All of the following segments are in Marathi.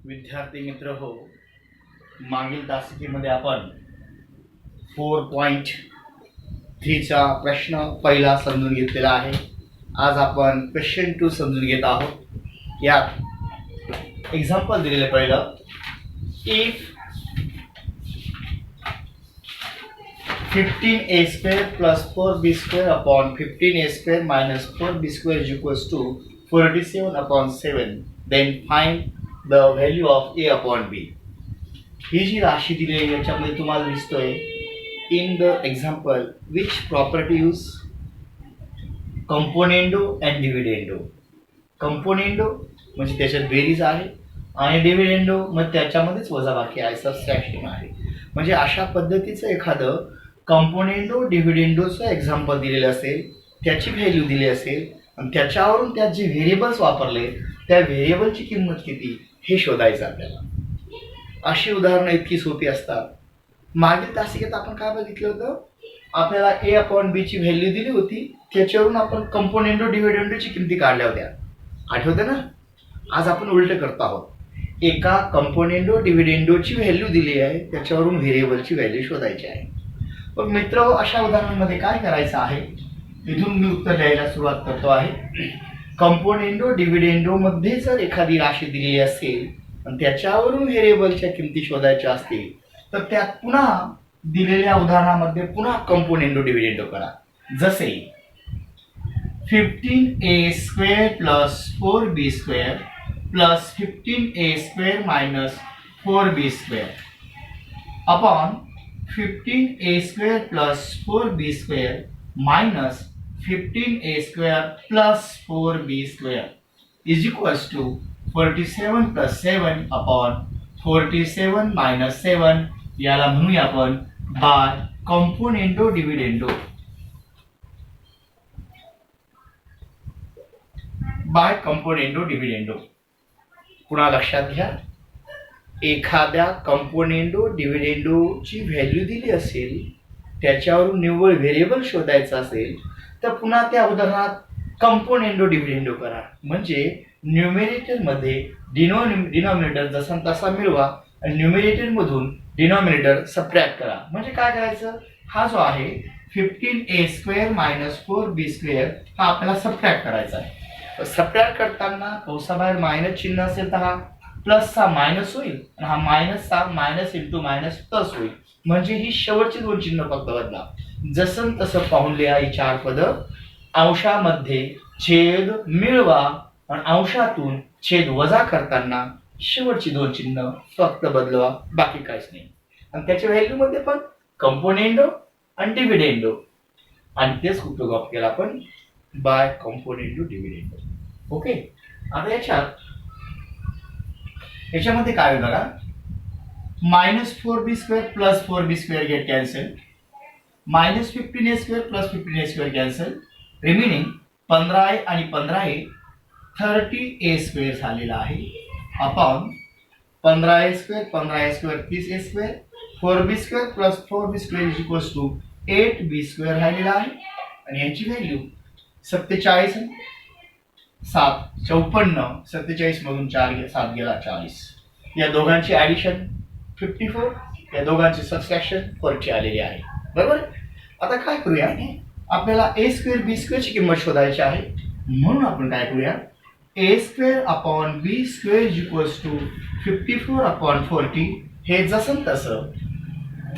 विद्यार्थी मित्र हो, मागील तासिकेमध्ये आपण 4.3चा प्रश्न पहिला समजून घेतलेला आहे. आज आपण क्वेश्चन 2 समजून घेत आहोत. यात एक्झाम्पल दिलेले पहिलं, if 15a² plus 4b² upon 15a² minus 4b² is equals to 47/7, then find the value of a upon b. ही जी राशी दिली आहे याच्यामध्ये तुम्हाला दिसतोय, in the example which property use componendo and dividendo. Componendo म्हणजे त्याच्यात बेरीज आहे आणि डिव्हिडेंडो मग त्याच्यामध्येच वजाबाकी आहे, सबट्रॅक्शन आहे. म्हणजे अशा पद्धतीचं एखादं कंपोनेंडो डिव्हिडेंडोचं एक्झाम्पल दिलेलं असेल, त्याची व्हॅल्यू दिली असेल आणि त्याच्यावरून त्यात जे व्हेरिएबल्स वापरले त्या व्हेरिएबलची किंमत किती हे शोधायचं आपल्याला. अशी उदाहरणं इतकी सोपी असतात. मागील तासिकेत आपण काय बघितलं होतं, आपल्याला ए अपॉन बी ची व्हॅल्यू दिली होती, त्याच्यावरून आपण कंपोनेंडो डिव्हिडेंडोची किमती काढल्या होत्या, आठवते ना. आज आपण उलट करतो आहोत. एका कंपोनेंडो डिव्हिडेंडोची व्हॅल्यू दिली आहे, त्याच्यावरून व्हेरिएबलची व्हॅल्यू शोधायची आहे. पण मित्र, अशा उदाहरणांमध्ये काय करायचं आहे, इथून मी उत्तर द्यायला सुरुवात करतो आहे. कंपोनेंडो डिव्हिडेंडो मध्ये जर एखादी राशी दिलेली असेल आणि त्याच्यावरून व्हेरिएबलच्या किमती शोधायच्या असतील तर त्यात पुन्हा दिलेल्या उदाहरणामध्ये पुन्हा कंपोनेंडो डिव्हिडेंडो करा. जसे 15a² plus 4b² plus 15a² minus 4b² upon 15a² plus 4b² minus 15a² plus 4b² is equals to 47 plus 7 upon 47 minus 7. याला म्हणूया आपण by componendo dividendo. By componendo dividendo. पुन्हा लक्षात घ्या, एखाद्या कंपोनेंडो डिव्हिडेंडोची व्हॅल्यू दिली असेल, त्याच्यावरून निव्वळ व्हेरिएबल शोधायचा असेल तर पुन्हा त्या उदाहरणात कंपोनेंडो डिव्हिडेंडो करा. म्हणजे न्यूमेरेटर मध्ये डिनॉमिनेटर जसा तसा मिळवा आणि न्यूमेरेटर मधून डिनॉमिनेटर सबट्रॅक्ट करा. म्हणजे काय करायचं, हा जो आहे 15a² minus 4b² हा आपल्याला सबट्रॅक्ट करायचा आहे. सबट्रॅक्ट करताना कंसाबाहेर मायनस चिन्ह असेल तर हा प्लसचा मायनस होईल आणि हा मायनसचा मायनस इंटू मायनस प्लस होईल. म्हणजे ही शेवटची दोन चिन्ह फक्त बदला. जसं तसं पाहून लिहा ही चार पद. अंशामध्ये छेद मिळवा आणि अंशातून छेद वजा करताना शेवटची दोन चिन्ह फक्त बदलवा, बाकी काहीच नाही. आणि त्याच्या व्हॅल्यू मध्ये पण कंपोनेंडो आणि डिव्हिडेंडो, आणि तेच उपयोग केला आपण बाय कंपोनेंडो डिव्हिडेंडो. ओके. आता याच्यामध्ये काय होईल बघा, -4b² plus 4b² get cancel, -15a² plus 15a² cancel, remaining 15a आणि 15a 30a² झालेला आहे. Upon 15a² 30a², 4b² plus 4b² is equals to 8b² राहिलेला आहे. आणि याची व्हॅल्यू 47, 7 54, 47 मधून 7 गेला 40. या दोघांची ऍडिशन 54, या दोघांची सबट्रॅक्शन 40 आलेली आहे. बरोबर. आता काय करूया, आपल्याला a² b² ची किंमत शोधायची आहे. म्हणून आपण काय करूया, a² upon b² is equals to 54 upon 40. हे जसं तसं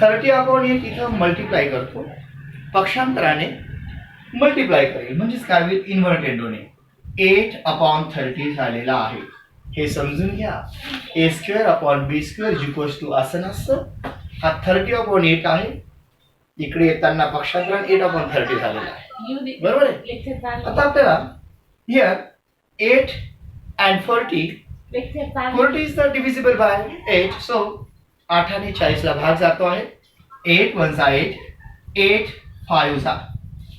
30 upon 8 इथं मल्टिप्लाय करतो, पक्षांतराने मल्टिप्लाय करेल, म्हणजेच काय होईल, इन्व्हर्टेंडोने 8 upon 30 झालेला आहे. हे समजून घ्या. a² upon b² is equals to असं नसतं, हा 30 upon 8 आहे, इकडे येताना पक्षांतरण 8 upon 30 झालेला आहे. बरोबर आहे. आता आपल्याला here 8 and 40 is the divisible by 8, so 8 आणि 40 ला भाग जातो आहे. 8 1 जा 8, 8 5 जा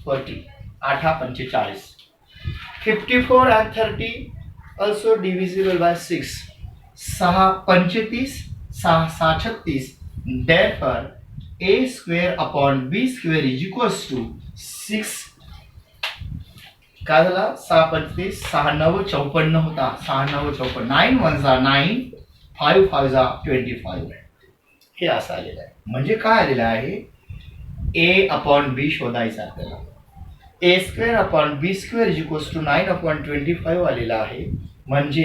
40, 8 45. 54 and 30 also divisible by 6, 6 35, 6 36. Therefore a² upon b² is equals to 6. काय झाला, 6 35, 6 9 54 होता, 6 9 54, 9 1 जा 9, 5 5 जा 25 हे असं आलेलं आहे. म्हणजे काय आलेलं आहे, ए अपॉन बी शोधायचं आपल्याला. A square upon B square is equals to 9 upon 25 आलेला आहे. म्हणजे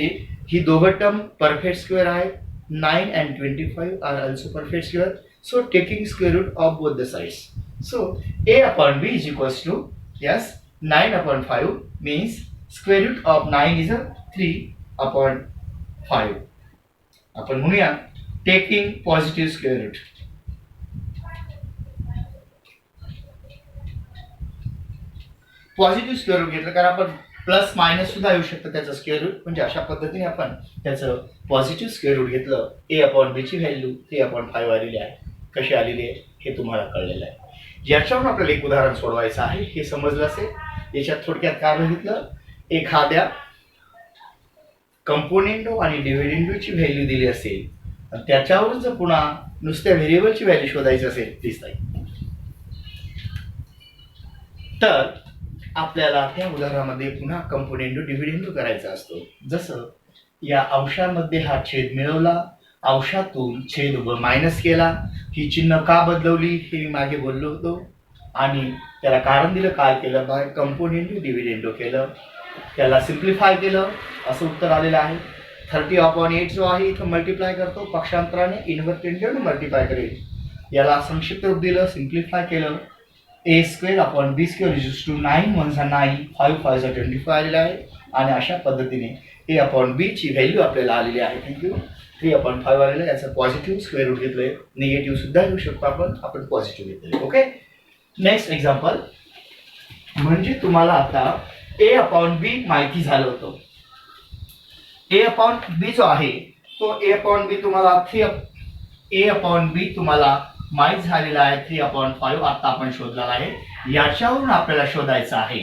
ही दोघं टर्म परफेक्ट स्क्वेअर आहेत. 9 and 25 are also perfect square. So taking square root of both the sides. So a upon b is equals to, yes, 9 upon 5 means square root of 9 is a 3 upon 5. आपण म्हणूया taking positive square root. Positive square root घेतलं कारण आपण प्लस मायनस सुद्धा येऊ शकतं त्याचं स्क्वेअर रूट. म्हणजे अशा पद्धतीने आपण त्याचं पॉझिटिव्ह स्क्वेअर रूट घेतलं. ए अपॉन बी ची व्हॅल्यू 3/5 आलेली आहे. कशी आलेली आहे हे तुम्हाला कळलेलं आहे. याच्यावरून आपल्याला एक उदाहरण सोडवायचं आहे. हे समजलं असेल. याच्यात थोडक्यात काय बघितलं, एखाद्या कंपोनेंटो आणि डिव्हिडेंडोची व्हॅल्यू दिली असेल आणि त्याच्यावरून जर पुन्हा नुसत्या व्हेरिएबलची व्हॅल्यू शोधायची असेल तीच नाही, तर आपल्याला त्या उदाहरणामध्ये पुन्हा कंपोनेंटो डिव्हिडेंडो करायचा असतो. जसं या अंशामध्ये हा छेद मिळवला, अंशातून छेद मायनस केला. ही चिन्ह का बदलवली हे मी मागे बोललो होतो आणि त्याला कारण दिलं. काय केलं, बाय कंपोनेंटो डिव्हिडेंडो केलं, त्याला सिम्प्लिफाय केलं, असं उत्तर आलेलं आहे. 30/8 जो आहे इथं मल्टिप्लाय करतो, पक्षांतराने इन्व्हर्टेंडने मल्टिप्लाय करेल. याला संक्षिप्त रूप दिलं, सिम्प्लिफाय केलं. A square upon B square is to 9 1 9 5 5 25 आलेला आहे. आणि अशा पद्धतीने ए अपॉन बी ची व्हॅल्यू आपल्याला आलेली आहे. थँक्यू. 3/5 आलेलं आहे. याचं पॉझिटिव्ह स्क्वेअर रूट घेतलंय. निगेटिव्ह सुद्धा घेऊ शकतो आपण पॉझिटिव्ह घेतलंय. ओके. नेक्स्ट एक्झाम्पल म्हणजे तुम्हाला आता ए अपॉन बी माहिती झालं होतं. ए अपॉन बी जो आहे तो ए अपॉन बी तुम्हाला ए अपॉन बी तुम्हाला माहीत झालेला आहे. 3/5 आता आपण शोधलेला आहे. याच्यावरून आपल्याला शोधायचं आहे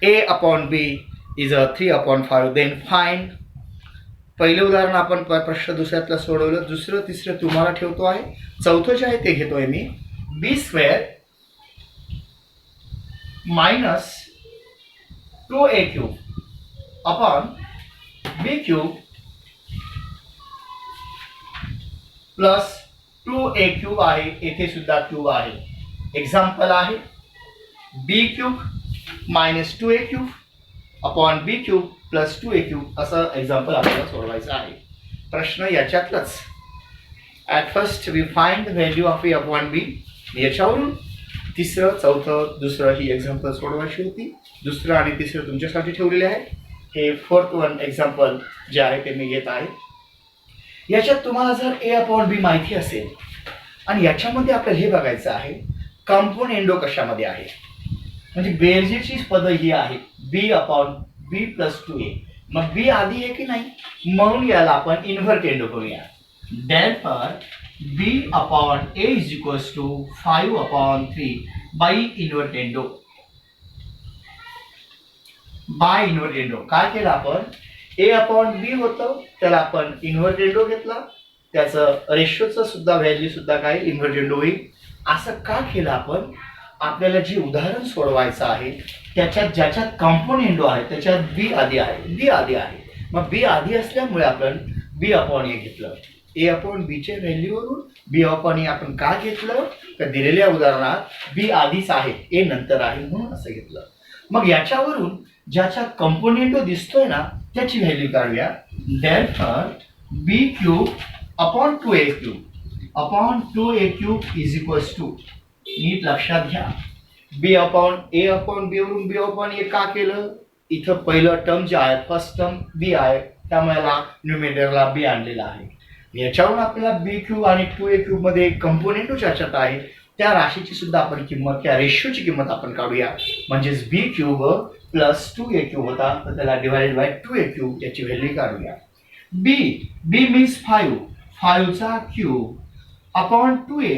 A upon B is uh 3/5. Then find. पहिलं उदाहरण आपण प्रश्न दुसऱ्यातलं सोडवलं. दुसरं तिसरं तुम्हाला ठेवतो आहे. चौथं जे आहे ते घेतोय मी. B square minus 2a cube upon बी क्यूब प्लस 2a क्यूब आहे. येथे सुद्धा क्यूब आहे. एक्झाम्पल आहे B cube minus 2a cube upon बी क्यूब प्लस 2a क्यूब असं एक्झाम्पल आपल्याला सोडवायचं आहे. प्रश्न याच्यातलंच. At first we find the value of A upon B. याच्यावरून तिसरं चौथं दुसरं ही एक्झाम्पल सोडवायची होती. दुसरं आणि तिसरं तुमच्यासाठी ठेवलेले आहे. हे फोर्थ वन एक्झाम्पल जे आहे ते मी घेत आहे. याच्यात तुम्हाला जर ए अपॉन बी माहिती असेल आणि याच्यामध्ये आपल्याला हे बघायचं आहे कंपोनेंडो कशामध्ये आहे. म्हणजे बेरजेची पद ही आहे बी अपॉन बी प्लस 2a. मग बी आधी आहे की नाही, म्हणून याला आपण इन्व्हर्टेंडो करूया. Therefore b upon a is equals to 5/3 by invertendo. Bye इन्व्हर्टेंडो काय केलं आपण, ए अपॉन बी होतं त्याला आपण इन्व्हर्टेंडो घेतला. त्याचं रेशोचं सुद्धा व्हॅल्यू सुद्धा काय इन्व्हर्टेंडो होईल. असं का केलं आपण, आपल्याला जे उदाहरण सोडवायचं आहे त्याच्यात ज्याच्यात कंपोनेंडो आहे त्याच्यात बी आधी आहे. मग बी आधी असल्यामुळे आपण बी अपॉन ए घेतलं. ए अपॉन बीच्या व्हॅल्यूवरून बी अपॉन ए आपण का घेतलं तर दिलेल्या उदाहरणात बी आधीच आहे ए नंतर आहे म्हणून असं घेतलं. मग याच्यावरून ज्याच्या कंपोनेंटो दिसतोय ना त्याची व्हॅल्यू काढूया. Therefore b cube upon 2a cube is equals to. नीट लक्षात घ्या बी अपॉन ए अपॉन बी वरून बी अपॉन ए का केलं. इथं पहिलं टर्म जे आहे फर्स्ट टर्म बी आहे त्यामुळे न्यूमेररला बी आणलेला आहे. याच्यावरून आपल्याला बी क्यूब आणि 2a क्यूब मध्ये कंपोनेंटो ज्याच्यात आहे त्या राशीची सुद्धा आपण किंमत त्या रेशोची किंमत आपण काढूया. म्हणजेच B cube plus 2a cube होता तर त्याला डिवाइडेड बाय 2a क्यूब याची व्हॅल्यू काढूया. बी मीन्स 5 चा cube upon 2a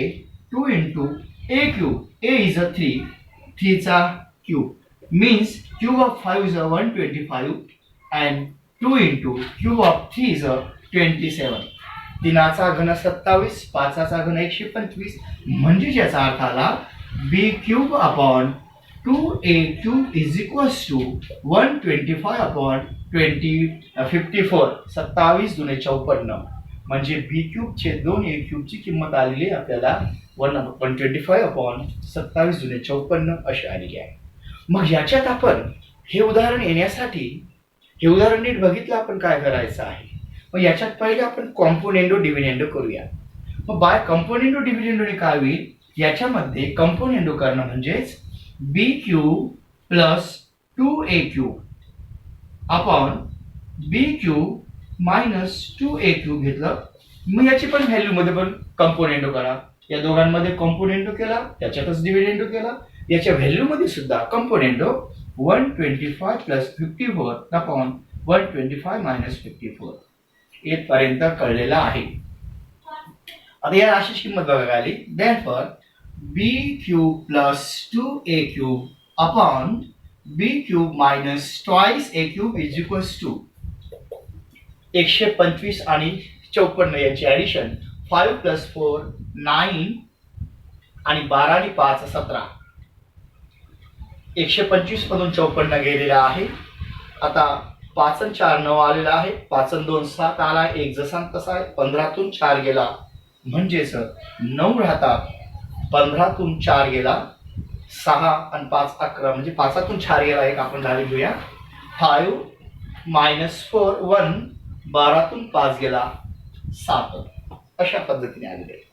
2 into a cube. a is uh 3 चा cube means cube of 5 is uh 125 and 2 into cube of 3 is uh 27. 3चा घन 27, 5चा घन 125. म्हणजे याचा अर्थ आला B cube upon 2a cube is equals to 125 upon 54. 27 × 2 = 54. म्हणजे बी क्यूबचे 2a क्यूबची किंमत आलेली आहे आपल्याला 125/27 अशी आलेली आहे. मग याच्यात आपण हे उदाहरण येण्यासाठी हे उदाहरण नीट बघितलं आपण काय करायचं आहे. मग याच्यात पहिले आपण कॉम्पोनेंडो डिव्हिडेंडो करूया. मग बाय कॉम्पोनेंडो डिव्हिडेंडोने काय होईल, याच्यामध्ये कॉम्पोनेंडो करणं म्हणजेच B cube plus 2a cube upon बी क्यूब मायनस 2a क्यूब घेतलं. मग याची पण व्हॅल्यू मध्ये पण कॉम्पोनेंडो करा. या दोघांमध्ये कॉम्पोनेंडो केला, त्याच्यातच डिव्हिडेंडो केला. याच्या व्हॅल्यू मध्ये सुद्धा कॉम्पोनेंडो 125 प्लस 54 अपॉन 125 मायनस 54 येथपर्यंत कळलेला आहे. आता या राशीची किंमत बघा आली. Therefore b cube plus 2a cube upon B cube minus twice a cube is equals to 125 आणि 54 यांची ऍडिशन 5 प्लस 4 9 आणि 12 आणि 5 17. 125 मधून 54 गेलेला आहे. आता 5 आणि 4 9 आलेला आहे. 5 आणि 2 7 आला. 1 जसा तसा आहे. 15 तून 4 गेला म्हणजेच 9 राहतात. 15 तून 4 गेला 6 आणि 5 11 म्हणजे 5 तून 4 गेला एक आपण झाली घेऊया 5 मायनस 4 1 12 तून 5 गेला 7 अशा पद्धतीने आलेले आहे.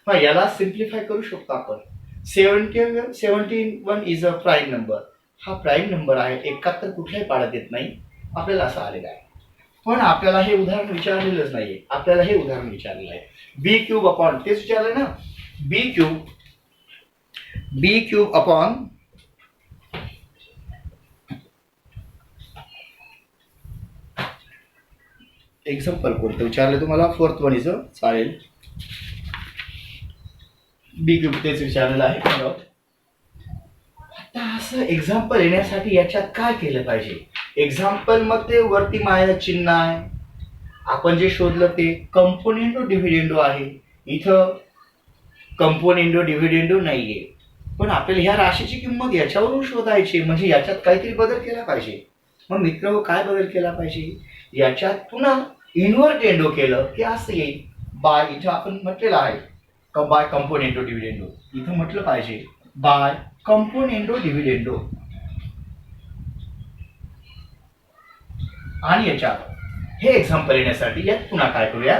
मग याला सिम्प्लिफाय करू शकतो आपण. 71 इज अ प्राईम नंबर. हा प्राईम नंबर आहे. 71 कुठल्याही पाड्यात येत नाही. आपल्याला असं आलेलं आहे. पण आपल्याला हे उदाहरण विचारलेलंच नाहीये. आपल्याला हे उदाहरण विचारलेलं आहे बी क्यूब अपॉन तेच विचारलंय ना बी क्यूब अपॉन एक्झाम्पल कोणतं विचारलं तुम्हाला. 4th वन इज चालेल. बी क्यूब तेच विचारलेलं आहे. आता असं एक्झाम्पल येण्यासाठी याच्यात काय केलं पाहिजे. एक्झाम्पल मध्ये वरती मायनस चिन्ह आहे. आपण जे शोधलं ते कॉम्पोनेंडो डिव्हिडेंडो आहे. इथं कॉम्पोनेंडो डिव्हिडेंडो नाहीये. पण आपल्याला ह्या राशीची किंमत याच्यावरून शोधायची म्हणजे याच्यात काहीतरी बदल केला पाहिजे. मग मित्र काय बदल केला पाहिजे. याच्यात पुन्हा इन्व्हर्टेंडो केलं की असं येईल. बाय इथं आपण म्हटलेलं आहे बाय कॉम्पोनेंडो डिव्हिडेंडो. इथं म्हटलं पाहिजे बाय कॉम्पोनेंडो डिव्हिडेंडो. आणि याच्यात हे एक्झाम्पल येण्यासाठी यात पुन्हा काय करूया.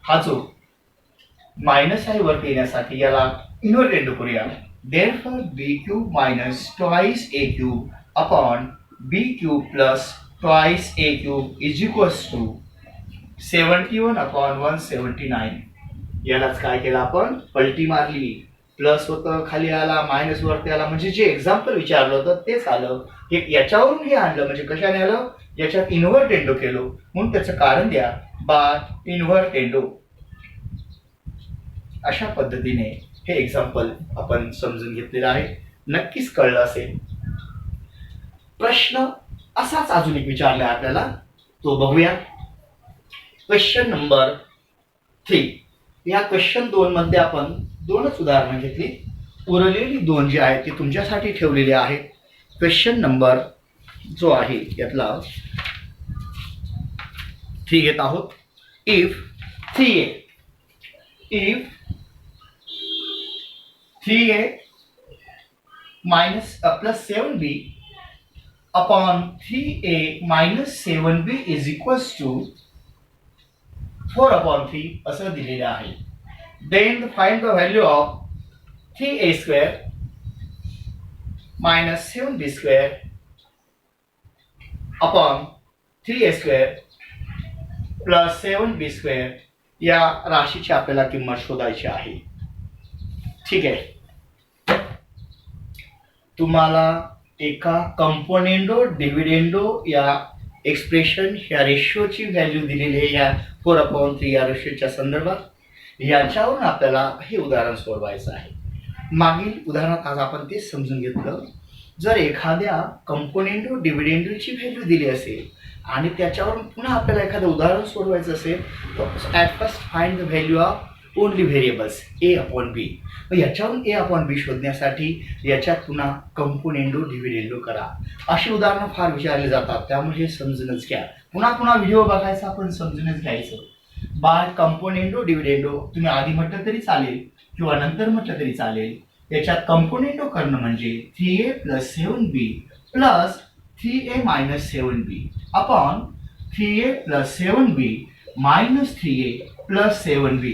हा जो मायनस आहे वरती येण्यासाठी याला इन्व्हर्टेंडो करूया. Therefore b cube minus twice a cube upon B cube plus twice a cube is equals to 71 upon 179. यालाच काय केलं आपण पलटी मारली. प्लस होतं खाली आला मायनस वरती आला म्हणजे जे एक्झाम्पल विचारलं होतं तेच आलं. हे याच्यावरून हे आणलं म्हणजे कशाने आलं. याच्यात इन्व्हर्टेंडो केलो म्हणून त्याचं कारण द्या बाय इन्व्हर्टेंडो. अशा पद्धतीने हे एक्झाम्पल आपण समजून घेतलेलं आहे. नक्कीच कळलं असेल. प्रश्न असाच अजून एक विचारला आपल्याला तो बघूया. Question number 3. या क्वेश्चन 2 मध्ये आपण दोनच उदाहरणं घेतली. उरलेली 2 जी आहेत ती तुमच्यासाठी ठेवलेली आहे. क्वेश्चन नंबर जो आहे यातला 3 घेत आहोत. If 3a minus plus 7b upon 3a minus 7b is equals to 4 upon 3 असं दिलेलं आहे. Then find the value of 3a square minus 7b square upon 3a square plus 7b square या राशीची आपल्याला किंमत शोधायची आहे. ठीक आहे. तुम्हाला एका कॉम्पोनेंडो डिव्हिडेंडो या एक्सप्रेशन या रेशोची व्हॅल्यू दिलेली आहे या 4 अपॉन 3 या रेशोच्या संदर्भात. याच्यावरून आपल्याला हे उदाहरण सोडवायचं आहे. मागील उदाहरणात आज आपण तेच समजून घेतलं. जर एखाद्या कॉम्पोनेंडो डिव्हिडेंडोची व्हॅल्यू दिली असेल आणि त्याच्यावरून पुन्हा आपल्याला एखादं उदाहरण सोडवायचं असेल तर at first find the value of only variables a upon b. मग याच्यावरून a अपॉन b शोधण्यासाठी याच्यात पुन्हा कॉम्पोनेंडो डिव्हिडेंडो करा. अशी उदाहरणं फार विचारली जातात त्यामुळे हे समजूनच घ्या. पुन्हा व्हिडिओ बघायचा आपण समजूनच घ्यायचं. बाय कंपोनेंडो डिव्हिडेंडो तुम्ही आधी म्हटलं तरी चालेल किंवा नंतर म्हटलं तरी चालेल. याच्यात कंपोनेंडो करणं म्हणजे 3a plus 7b plus 3a minus 7b upon 3a plus 7b minus 3a plus 7b.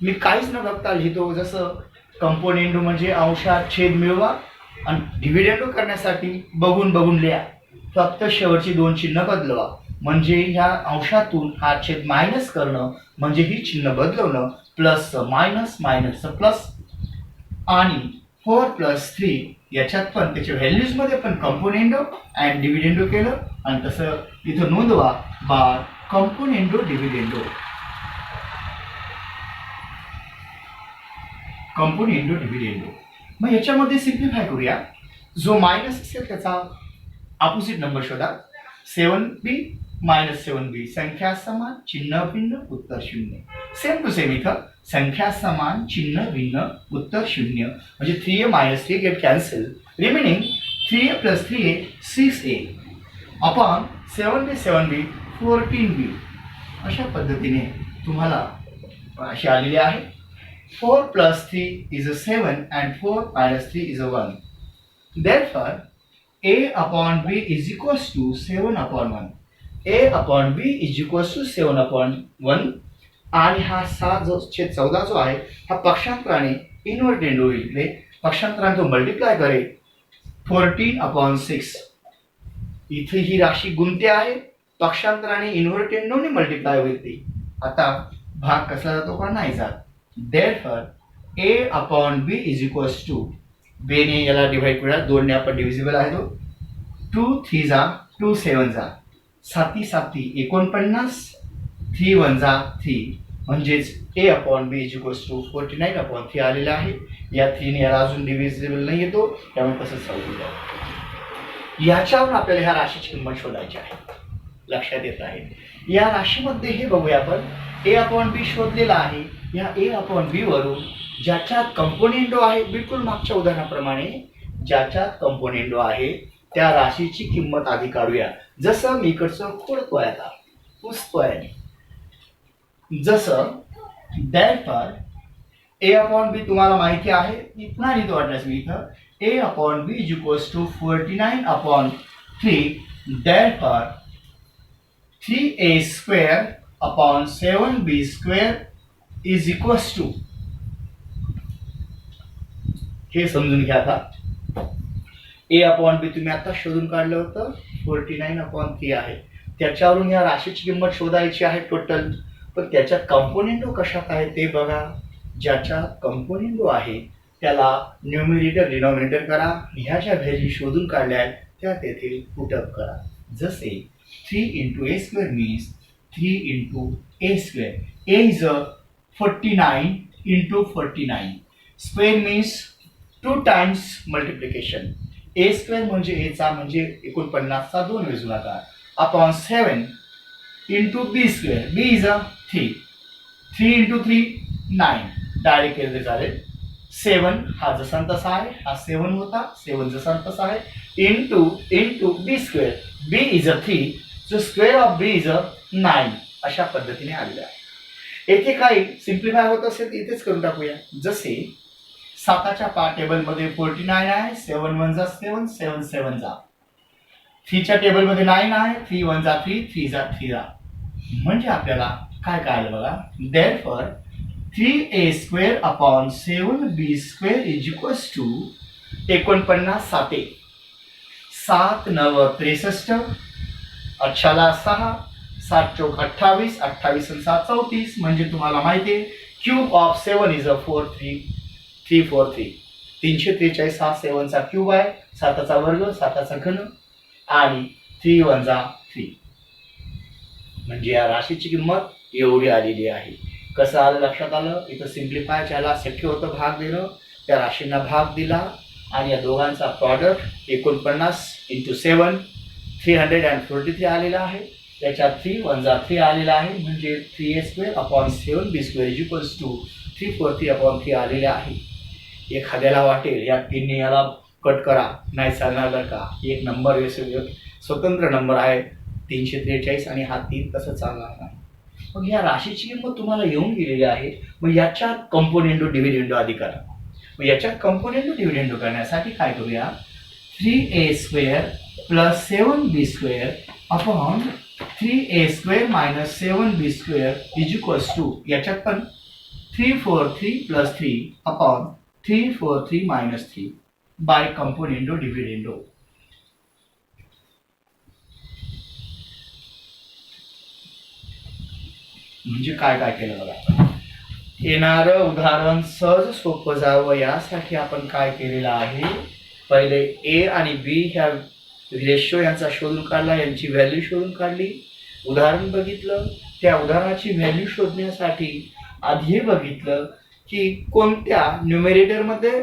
मी काहीच न बघता लिहितो, जसं कंपोनेंडो म्हणजे अंशात छेद मिळवा आणि डिव्हिडेंडो करण्यासाठी बघून बघून लिहा. फक्त शेवटची दोन चिन्ह बदलवा, म्हणजे ह्या अंशातून हा छेद मायनस करणं म्हणजे ही चिन्ह बदलवणं, प्लस मायनस मायनस प्लस. आणि 4 प्लस 3 याच्यात पण त्याच्या व्हॅल्यूज मध्ये पण कंपोनेंडो अँड डिव्हिडेंडो केलं आणि तसं इथं नोंदवा बाय कंपोनेंडो डिव्हिडेंडो. कंपोनेंडो डिव्हिडेंडो. मग याच्यामध्ये सिम्प्लिफाय करूया. जो मायनस असेल त्याचा अपोजिट नंबर शोधा. 7b मायनस 7b संख्या समान चिन्ह भिन्न उत्तर शून्य. सेम टू सेम इथं संख्या समान चिन्ह भिन्न उत्तर शून्य म्हणजे 3a minus 3 get cancel. Remaining 3a plus 3a 6a upon 7b 7b 14b. अशा पद्धतीने तुम्हाला अशी आलेली आहे. 4 plus 3 is a 7 and 4 minus 3 is a 1. Therefore, a upon b is equals to 7 upon 1. a upon b is equals to 7 upon 1. आणि हा 7/14 जो आहे हा पक्षांतराने इन्व्हर्टेंड होईल. पक्षांतराने तो मल्टिप्लाय करेल 14 upon 6. इथे ही राशी गुणते आहे, पक्षांतराने इन्व्हर्टेंडोने मल्टिप्लाय होईल ती. आता भाग कसला जातो का नाही जात. Therefore, a upon b is equals to b ने याला डिवाइड करूया. 2 ने आपण डिव्हिजिबल आहे तो. 2 3 जा 2 7 जा 7 7 49 3 1 जा 3 म्हणजेच a upon b is equals to 49 upon 3 आलेला आहे. या 3 ने याला अजून डिव्हिजिबल नाही येतो, त्यामुळे तसंच राहू द्या. याच्यावरून आपल्याला ह्या राशीची किंमत शोधायची आहे. लक्षात येत आहे. या राशीमध्ये हे बघूया आपण a upon b शोधलेला आहे. या a upon b वरून ज्याच्यात कंपोनेंडो आहे, बिलकुल मागच्या उदाहरणाप्रमाणे ज्याच्यात कंपोनेंडो आहे त्या राशीची किंमत आधी काढूया. जसं मी इकडचं खोडतोय आता पुसतोय. जसं therefore a upon b तुम्हाला माहिती आहे, इतना लिहितो वाटल्यास मी इथं a upon b is equals to 49 upon 3. therefore 3a square upon 7b square is equals to, हे समजून घ्या. आता a upon b तुम्ही आता शोधून काढलं होतं 49 upon 3 आहे. त्याच्यावरून या राशीची किंमत शोधायची आहे टोटल. पण त्याच्यात कंपोनेंडो कशात आहे ते बघा. ज्याच्यात कंपोनेंडो आहे त्याला न्यूमरेटर डिनॉमिनेटर करा. ह्या ज्या व्हॅल्यू शोधून काढल्या आहेत त्या तेथे पुटअप करा. जसे 3 into a square means 3 into a square. a is a 49 into 49. Square means 2 times multiplication. a square म्हणजे a चा म्हणजे 49 चा 2 वेळा गुणाकार upon 7 into b square. b is a 3. 3 into 3 9. Direct केलं चालेल. 7 हा जसा तसा आहे, हा 7 होता, 7 जसा तसा आहे, into b square. b is a 3. So square of b is a 9. अशा पद्धतीने आलेलं आहे. येथे काही सिम्प्लिफाय होत असेल तर इथेच करून टाकूया. जसे 7च्या टेबलमध्ये 49 आहे, 7 1 जा 7 7 7 जा. 3च्या टेबलमध्ये 9 आहे, 3 1 जा 3 3 जा 3 जा. म्हणजे आपल्याला काय कळालं बघा. therefore 3a square upon 7b square is equals to 49 7 7 9 63 अच्छाला 6 7 चौक 28 28 आणि 7 34. म्हणजे तुम्हाला माहिती आहे क्यूब ऑफ 7 इज अ 343. 343 हा 7 चा क्यूब आहे, 7 चा वर्ग 7 चा घन आणि 3 1 जा 3. म्हणजे या राशीची किंमत एवढी आलेली आहे. कसं आलं लक्षात आलं. इथं सिम्प्लिफाय ज्याला शक्य होतं भाग देणं त्या राशींना भाग दिला आणि या दोघांचा प्रॉडक्ट 49 into 7 343 आलेला आहे. त्याच्यात 3 1 जा 3 आलेला आहे. म्हणजे 3a square upon 7b square is equals to 343 upon 3 आलेले आहे. एखाद्याला वाटेल या 3 ने याला कट करा, नाही चालणार बरं का. एक नंबर स्वतंत्र नंबर आहे 343 आणि हा 3 तसं चालणार नाही. मग या राशीची किंमत तुम्हाला येऊन गेलेली आहे. मग याच्यात कंपोनेंडो डिव्हिडेंडो आधी करा. मग याच्यात कंपोनेंडो डिव्हिडेंडो करण्यासाठी काय करूया, 3a² plus 7b² upon 3a² minus 7b² is equals to, याच्यात पण 343 plus 3 upon 343 minus 3 by componendo dividendo. म्हणजे काय काय केलं बघा. येणारं उदाहरण सहज सोपं जावं यासाठी आपण काय केलेलं आहे, पहिले ए आणि बी ह्या रेशो यांचा शोधून काढला, यांची व्हॅल्यू शोधून काढली, उदाहरण बघितलं. त्या उदाहरणाची व्हॅल्यू शोधण्यासाठी आधी हे बघितलं की कोणत्या न्यूमेरेटरमध्ये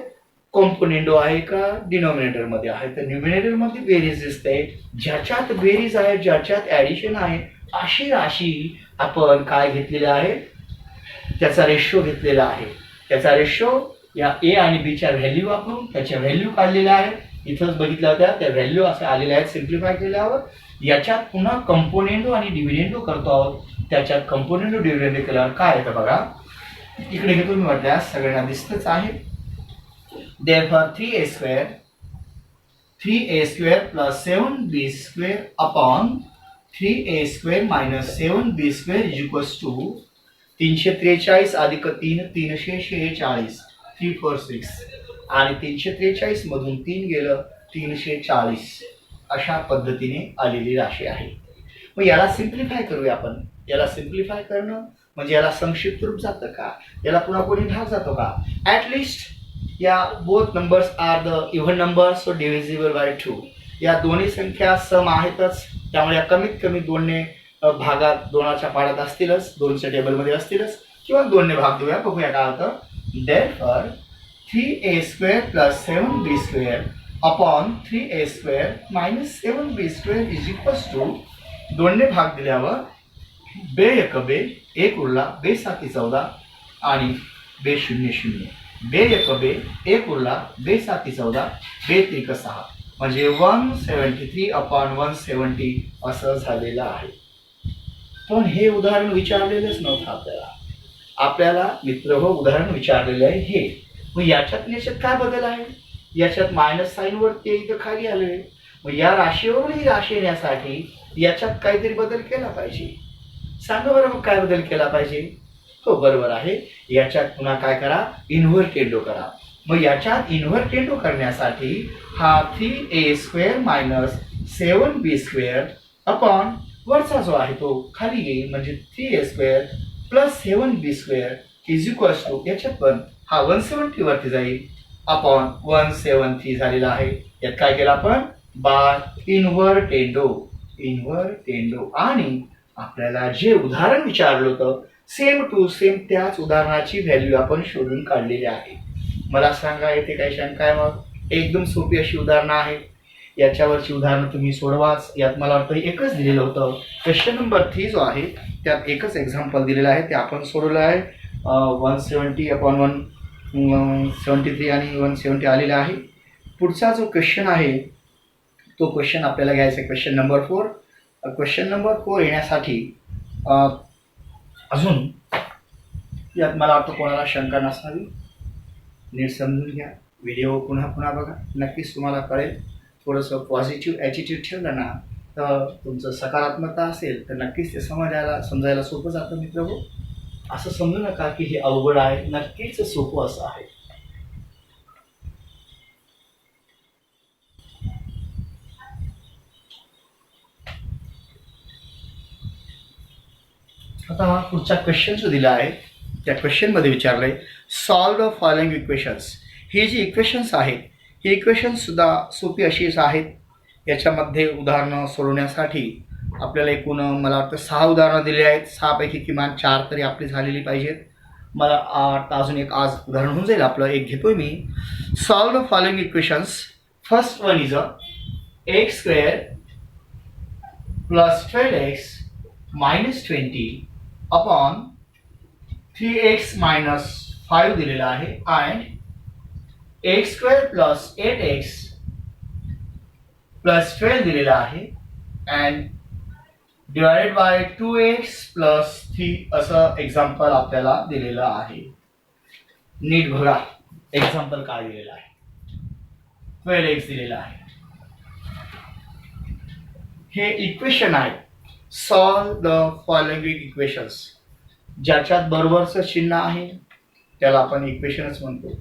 कॉम्पोनेंडो आहे का डिनॉमिनेटर मध्ये आहे. तर न्यूमिनेटर मध्ये बेरीज दिसते, ज्याच्यात बेरीज आहे ज्याच्यात ऍडिशन आहे अशी राशी आपण काय घेतलेली आहे, त्याचा रेशो घेतलेला आहे. त्याचा रेशो या ए आणि बी च्या व्हॅल्यू वापरून त्याच्या व्हॅल्यू काढलेल्या आहेत. इथंच बघितल्या होत्या त्या व्हॅल्यू असे आलेल्या आहेत सिम्प्लिफाय केल्यावर. याच्यात पुन्हा कंपोनेंडो आणि डिव्हिडेंडो करतो आहोत. त्याच्यात कंपोनेंडो डिव्हिडेंडो केल्यावर काय येतं बघा, इकडे घेतो मी म्हटल्यास सगळ्यांना दिसतच आहे. Therefore 3a² plus 7b² upon 3a² minus 7b² is equals to 343 अधिक 3 346 346 आणि 343 मधून 3 गेलं 340 अशा पद्धतीने आलेली राशी आहे. मग याला सिम्प्लिफाय करूया आपण. याला सिम्प्लिफाय करणं म्हणजे याला संक्षिप्त रूप जातं का, याला पुन्हा कोणी भाग जातो का. ॲटलिस्ट या both numbers are the even numbers, so divisible by 2. या दोन्ही संख्या सम आहेतच, त्यामुळे या कमीत कमी 2ने भागात 2च्या पाड्यात असतीलच, 2च्या टेबलमध्ये असतीलच, किंवा 2ने भाग देऊया. बघूया काय होतं. Therefore 3a² plus 7b² upon 3a² minus 7b² is equals to 2ने भाग दिल्यावर बे एक बे, एक उरला, बे साती 14 आणि बे 0 0. बे एक बे, एक उरला, बे साती 14, बे त्रिक 6 म्हणजे 173 अपॉन 170 असं झालेलं आहे. पण हे उदाहरण विचारलेलंच नव्हतं आपल्याला. आपल्याला मित्र हो उदाहरण विचारलेलं आहे हे. मग याच्यात याच्यात काय बदल आहे, याच्यात मायनस साईन वरती इथं खाली आले. मग या राशीवरून ही राशी येण्यासाठी याच्यात काहीतरी बदल केला पाहिजे. सांगा बरं मग काय बदल केला पाहिजे. हो बरोबर आहे, याच्यात पुन्हा काय करा, इन्व्हर्टेंडो करा. मग याच्यात इन्व्हर्टेंडो करण्यासाठी हा 3a² मायनस 7b² अपॉन वरचा जो आहे तो खाली येईल, म्हणजे 3a² plus 7b² is equals to, याच्यात पण हा 170 वरती जाईल अपॉन 170 झालेला आहे. यात काय केलं आपण, बाय इन्व्हर्टेंडो. इन्व्हर्टेंडो आणि आपल्याला जे उदाहरण विचारलं होतं सेम टू सेम त्याच उदाहरणाची व्हॅल्यू आपण शोधून काढलेली आहे. मला सांगा येथे काही शंका आहे. मग एकदम सोपी अशी उदाहरणं आहेत, याच्यावरची उदाहरणं तुम्ही सोडवाच. यात मला वाटतं एकच दिलेलं होतं. क्वेश्चन नंबर 3 जो आहे त्यात एकच एक्झाम्पल दिलेलं आहे, ते आपण सोडवलं आहे. 170 अपॉन 173 आणि 170 आलेला आहे. पुढचा जो क्वेश्चन आहे तो क्वेश्चन आपल्याला घ्यायचा आहे क्वेश्चन नंबर 4. क्वेश्चन नंबर 4 येण्यासाठी अजून यात मला वाटतं कोणाला शंका नसावी. नीट समजून घ्या, व्हिडिओ पुन्हा पुन्हा बघा, नक्कीच तुम्हाला कळेल. थोडंसं पॉझिटिव्ह ॲटिट्यूड ठेवलं ना तर तुमचं सकारात्मकता असेल तर नक्कीच ते समजायला सोपं जातं. मित्र हो, असं समजू नका की हे अवघड आहे, नक्कीच सोपं असं आहे. आता पुढचा क्वेश्चन जो दिला आहे त्या क्वेश्चनमध्ये विचारलं आहे सॉल्व द फॉलोइंग इक्वेशन्स. ही जी इक्वेशन्स आहेत ही इक्वेशन्ससुद्धा सोपी अशीच आहेत. याच्यामध्ये उदाहरणं सोडवण्यासाठी आपल्याला एकूण मला वाटतं 6 उदाहरणं दिली आहेत. 6 पैकी किमान 4 तरी आपली झालेली पाहिजेत. मला अजून एक आज उदाहरण होऊन जाईल आपलं. एक घेतोय मी. Solve the following equations. First one is x² plus 12x minus 20 upon 3x minus 5 दिलेला आहे and x² plus 8x plus 12 दिलेला आहे and divided by 2x plus 3 असं एक्झाम्पल आपल्याला दिलेलं आहे. नीट बघा एक्झाम्पल काय दिलेलं आहे. 12x दिलेलं आहे. हे इक्वेशन आहे. Solve the following equations. ज्याच्यात बरोबरचं चिन्ह आहे त्याला आपण इक्वेशनच म्हणतो.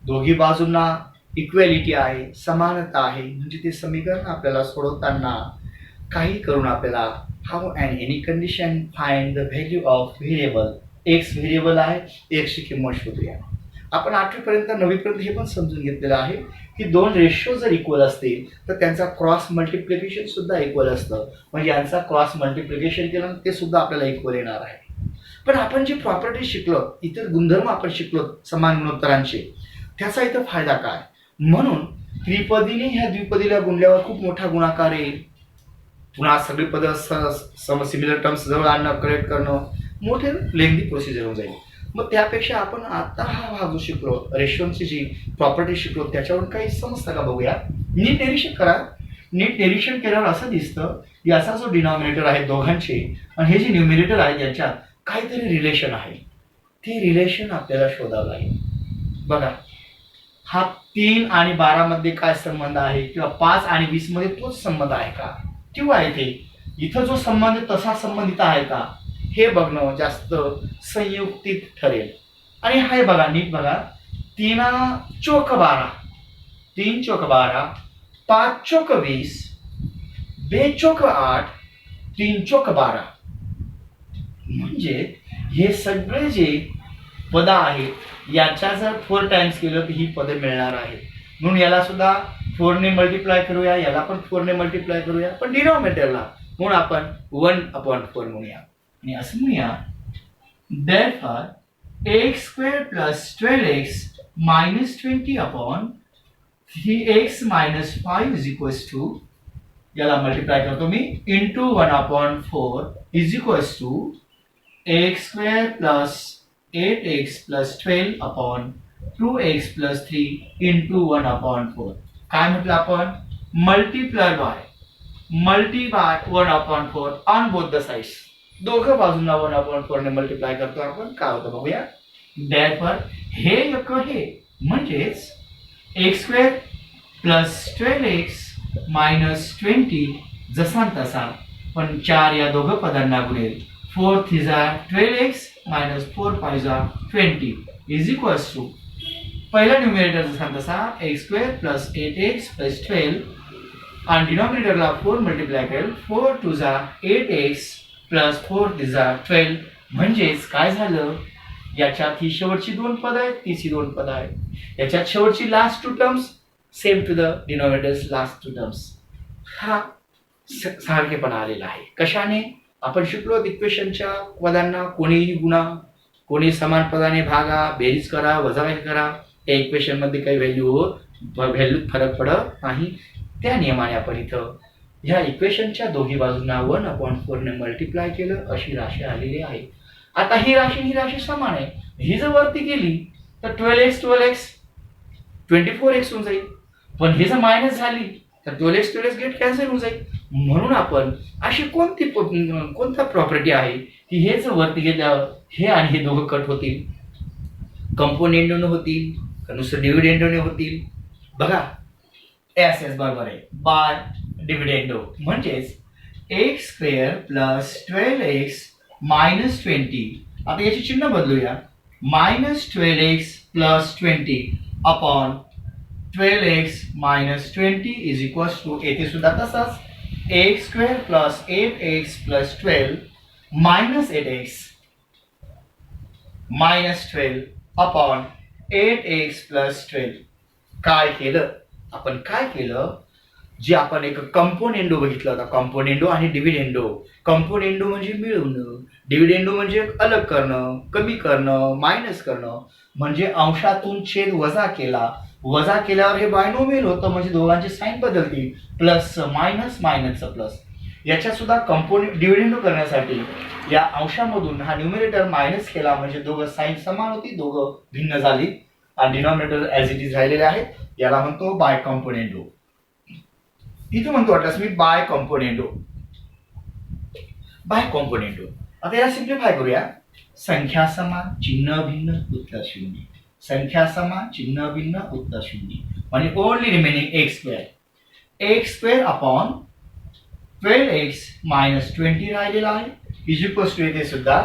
दोघी बाजूंना इक्वॅलिटी आहे, समानता आहे, म्हणजे ते समीकरण आपल्याला सोडवताना काही करून आपल्याला how and any condition find the value of variable. X variable आहे, एक्सची किंमत शोधूया. आपण 8वी पर्यंत 9वी पर्यंत हे पण समजून घेतलेलं आहे की दोन रेशो जर इक्वल असतील तर त्यांचा क्रॉस मल्टिप्लिकेशन सुद्धा इक्वल असतं. म्हणजे यांचा क्रॉस मल्टिप्लिकेशन केलं ते सुद्धा आपल्याला इक्वल येणार आहे. पण आपण जे प्रॉपर्टी शिकलो, इतर गुणधर्म आपण शिकलो समान गुणोत्तरांचे, त्याचा इथं फायदा काय? म्हणून त्रिपदीने ह्या द्विपदीला गुणल्यावर खूप मोठा गुणाकार येईल. पुन्हा सगळी पद सिमिलर टर्म्स जवळ आणणं, करेक्ट करणं मोठे लेंदी प्रोसिजर होऊन जाईल. मग त्यापेक्षा आपण आता हा भाग जो शिकलो, रेशोची जी प्रॉपर्टी शिकलो, त्याच्यावर काही समजतं का बघूया. नीट निरीक्षण करा. नीट निरीक्षण केल्यावर असं दिसतं याचा जो डिनॉमिनेटर आहे दोघांचे आणि हे जे न्यूमिनेटर आहे त्यांच्यात काहीतरी रिलेशन आहे. ते रिलेशन आपल्याला शोधावं लागेल. बघा हा 3 आणि 12 मध्ये काय संबंध आहे किंवा 5 आणि 20 मध्ये तोच संबंध आहे का, किंवा इथे इथं जो संबंध तसा संबंधित आहे का, हे बघणं जास्त संयुक्तिक ठरेल. आणि हे बघा नीट बघा, 3 चोक 12, 3 चोक 12, 5 चोक 20, 2 चोक 8, 3 चोक 12. म्हणजे हे सगळे जे पद आहेत याच्या जर 4 टाइम्स केलं तर ही पद मिळणार आहे. म्हणून याला सुद्धा 4 ने मल्टिप्लाय करूया, याला पण 4 ने मल्टिप्लाय करूया, पण डिनॉमिनेटरला म्हणून आपण 1/4 म्हणूया. आणि असं म्हणूया therefore x square plus 12x minus 20 upon 3x minus 5 is equals to, याला मल्टिप्लाय करतो मी, into 1/4 is equals to x square plus 8x plus 12 upon 2x plus 3 into 1/4. काय म्हटलं आपण? Multiply by 1/4 on both the sides. दोघं बाजूंना 1/4 ने मल्टिप्लाय करतो आपण. काय होतं बघूया. therefore हे एक हे म्हणजेच x square plus 12x minus 20 जसा तसा, पण 4 या दोघं पदांना गुणेल. 4 3 12x minus 4 5 20 is equals to, पहिला न्यूमरेटर जसा तसा x square plus 8x plus 12 आणि डिनॉमिनेटरला 4 मल्टिप्लाय करेल. 4 2 8x प्लस 4 3 12. म्हणजेच काय झालं, याच्यात ही शेवटची 2 पद आहेत, तीची 2 पद आहेत. याच्यात शेवटची last 2 terms same to the denominators last 2 terms. हा सारखेपणा आलेला आहे. कशाने? आपण शिकलो इक्वेशनच्या पदांना कोणीही गुणा, कोणी समान पदाने भागा, बेरीज करा, वजाबाकी करा. त्या इक्वेशन मध्ये काही व्हॅल्यू फरक पडत नाही. त्या नियमाने आपण इथं ह्या इक्वेशनच्या दोघी बाजूंना 1/4 ने मल्टिप्लाय केलं, अशी राशी आलेली आहे. आता ही राशी समान आहे. ही जर वरती गेली तर 12x 24x होऊन जाईल. पण ही जर मायनस झाली तर 12x गेट कॅन्सल होऊन जाईल. म्हणून आपण अशी कोणता प्रॉपर्टी आहे की हे जर वरती गेल्यावर हे आणि हे दोघं कट होतील, कंपोनेंडोने होतील का नुसतं डिव्हिडेंडोने होतील? बघा एस बरोबर आहे बाय डिव्हिडेंडो. म्हणजेच x square plus 12x minus 20. आता याचे चिन्ह बदलूया. Minus 12x plus 20 upon 12x minus 20 is equals to, येथे सुद्धा तसाच x square plus 8x plus 12 minus 8x minus 12 upon 8x plus 12. काय केलं आपण? काय केलं, जे आपण एक कंपोनेंडो बघितला होता, कंपोनेंडो आणि डिव्हिडेंडो. कंपोनेंडो म्हणजे मिळवणं, डिव्हिडेंडो म्हणजे अलग करणं, कमी करणं, मायनस करणं. म्हणजे अंशातून छेद वजा केला, वजा केल्यावर हे बायनोमियल होतं, म्हणजे दोघांची साइन बदलतील, प्लस मायनस मायनसचं प्लस. याच्यात सुद्धा कंपोनेंट डिव्हिडेंडो करण्यासाठी या अंशामधून हा न्यूमरेटर मायनस केला, म्हणजे दोघं साइन समान होती, दोघं भिन्न झाली आणि डिनॉमिनेटर ॲज इट इज राहिलेले आहेत. याला म्हणतो बाय कंपोनेंडो. इथे म्हणतो वाटल्यास मी बाय कंपोनेंडो. बाय कॉम्पोनेंट वर. आता याला सिम्प्लिफाय करूया. संख्या समान चिन्ह भिन्न उत्तर शून्य. संख्या समान चिन्ह भिन्न उत्तर शून्य. म्हणजे only remaining x square. X square upon 12x minus 20 राहिलेला आहे. इज इक्वल्स टू इथे सुद्धा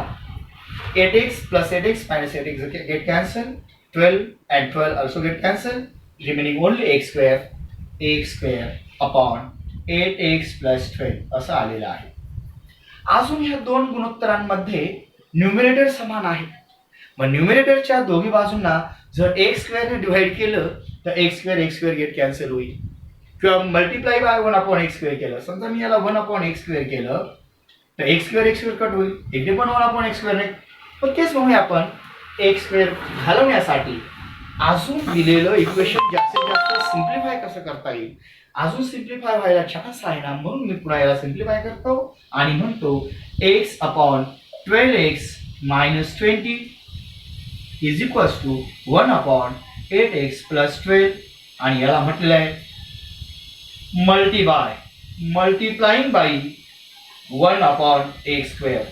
8x plus 8x minus 8x get cancelled. 12 and 12 also get cancelled. Remaining only x square upon 8x plus 12 असं आलेलं आहे. अजून ह्या दोन गुणोत्तरांमध्ये न्यूमरेटर समान आहे. मग न्यूमरेटरच्या दोन्ही बाजूंना जर x स्क्वेअर ने डिवाइड केलं तर x स्क्वेअर गेट कॅन्सल होईल. किंवा multiply by 1 upon x square केलं. समजा मी याला 1 अपॉन x स्क्वेअर केलं तर x स्क्वेअर कट होईल. इकडे पण 1 अपॉन x स्क्वेअर नाही. पण तेच म्हणूया आपण एक्स स्क्वेअर घालवण्यासाठी अजून दिलेलं इक्वेशन जास्तीत जास्त सिम्प्लिफाय कसं करता येईल, अजून सिम्प्लिफाय व्हायला चान्स आहे ना, म्हणून मी पुन्हा याला सिम्प्लिफाय करतो आणि म्हणतो x upon 12x minus 20 is equals to 1 upon 8x plus 12 आणि याला म्हटलेलं आहे multiplying by 1 upon x square.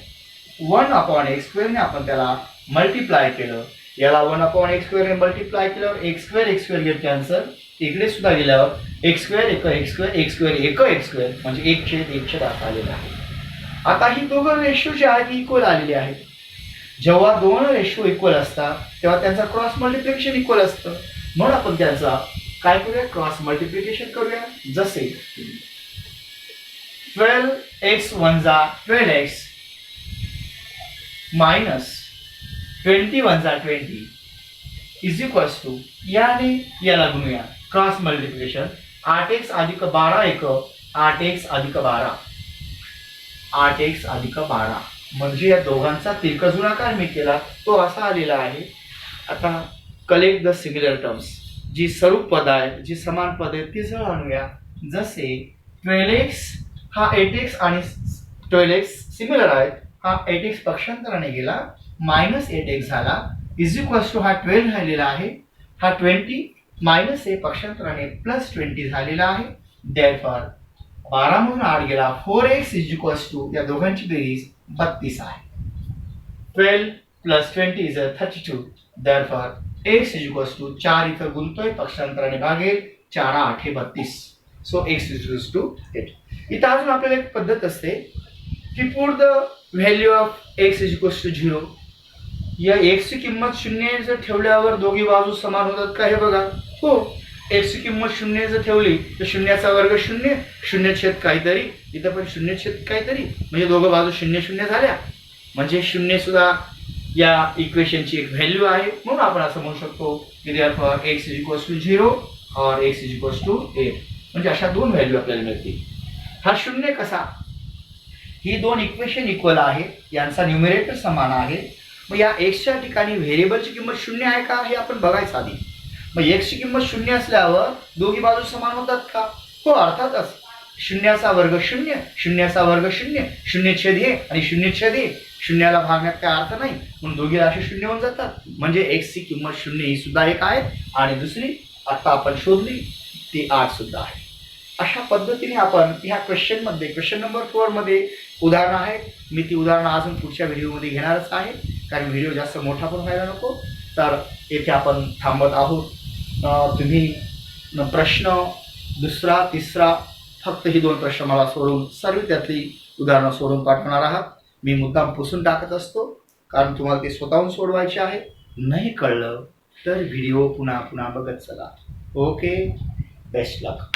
1 upon x square ने आपण त्याला मल्टिप्लाय केलं. याला 1 अपॉन एक्स स्क्वेअर ने मल्टिप्लाय केल्यावर एक्स स्क्वेअर गेट कॅन्सल. इकडे सुद्धा गेल्यावर एक्स स्क्वेअर एक्स स्क्वेअर म्हणजे 1/1 आलेला आहे. आता ही दोघं रेशो जे आहेत इक्वल आलेली आहेत. जेव्हा दोन रेशो इक्वल असतात तेव्हा त्यांचा क्रॉस मल्टिप्लिकेशन इक्वल असतं. म्हणून आपण त्यांचा काय करूया, क्रॉस मल्टिप्लिकेशन करूया. जसे 12x 1 12x minus 21 20 is equals to याने याला गुणूया क्रॉस मल्टिप्लिकेशन. 8x अधिक 12 8x अधिक 12 म्हणजे या दोघांचा तिरकस गुणाकार मी केला तो असा आलेला आहे. आता कलेक्ट द सिमिलर टर्म्स. जी स्वरूप पद आहेत, जी समान पद आहेत ती जर आणूया. जसे 12x हा 8x आणि 12x सिमिलर आहेत. हा 8x पक्षांतराने गेला मायनस 8x झाला इज इक्वल्स टू हा 12 राहिलेला आहे. हा 20 मायनस ए पक्षांतराने प्लस 20 झालेला आहे. देअरफॉर 12 म्हणून 8 गेला 4x इज इक्वल्स टू या दोघांची बेरीज 32 आहे. 12 plus 20 is 32. Therefore x is equals to 4 इथं गुणतोय पक्षांतराने भागेल 4 8 32. So x is equals to 8. इथं अजून आपल्याला एक पद्धत असते की put the value of x is equals to 0. या x ची किंमत 0 जर ठेवल्यावर दोघी बाजू समान होतात का हे बघा. हो, x ची किंमत 0 जर ठेवली तर 0चा वर्ग 0 0 छेद काहीतरी, इथं पण 0 छेद काहीतरी म्हणजे दोघं बाजू 0 0 झाल्या. म्हणजे 0 सुद्धा या इक्वेशनची एक व्हॅल्यू आहे. म्हणून आपण असं म्हणू शकतो की therefore x is equals to 0 और x इज इक्वल्स टू 8. म्हणजे अशा दोन व्हॅल्यू आपल्याला मिळतील. हा 0 कसा, ही दोन इक्वेशन इक्वल आहे, यांचा न्यूमरेटर समान आहे. मग या एक्सच्या ठिकाणी व्हेरिएबलची किंमत 0 आहे का हे आपण बघायचं आधी. मग एक्सची किंमत 0 असल्यावर दोघी बाजू समान होतात का. हो, अर्थातच. 0चा वर्ग 0 0चा वर्ग 0 0 छेद हे आणि 0 छेद हे, 0ला भागण्यात काय अर्थ नाही म्हणून दोघी राशी 0 होऊन जातात. म्हणजे एक्सची किंमत 0 ही सुद्धा एक आहे आणि दुसरी आता आपण शोधली ती 8 सुद्धा आहे. अशा पद्धतीने आपण ह्या क्वेश्चनमध्ये क्वेश्चन नंबर 4 मध्ये उदाहरणं आहेत. मी ती उदाहरणं अजून पुढच्या व्हिडिओमध्ये घेणारच आहे, कारण व्हिडिओ जास्त मोठा पण व्हायला नको. तर येथे आपण थांबत आहोत. तुम्ही प्रश्न दुसरा तिसरा फक्त ही 2 प्रश्न मला सोडून सर्व त्यातली उदाहरणं सोडून पाठवणार आहात. मी मुद्दाम पुसून टाकत असतो कारण तुम्हाला ते स्वतःहून सोडवायचे आहे. नाही कळलं तर व्हिडिओ पुन्हा बघत चला. ओके, बेस्ट लक.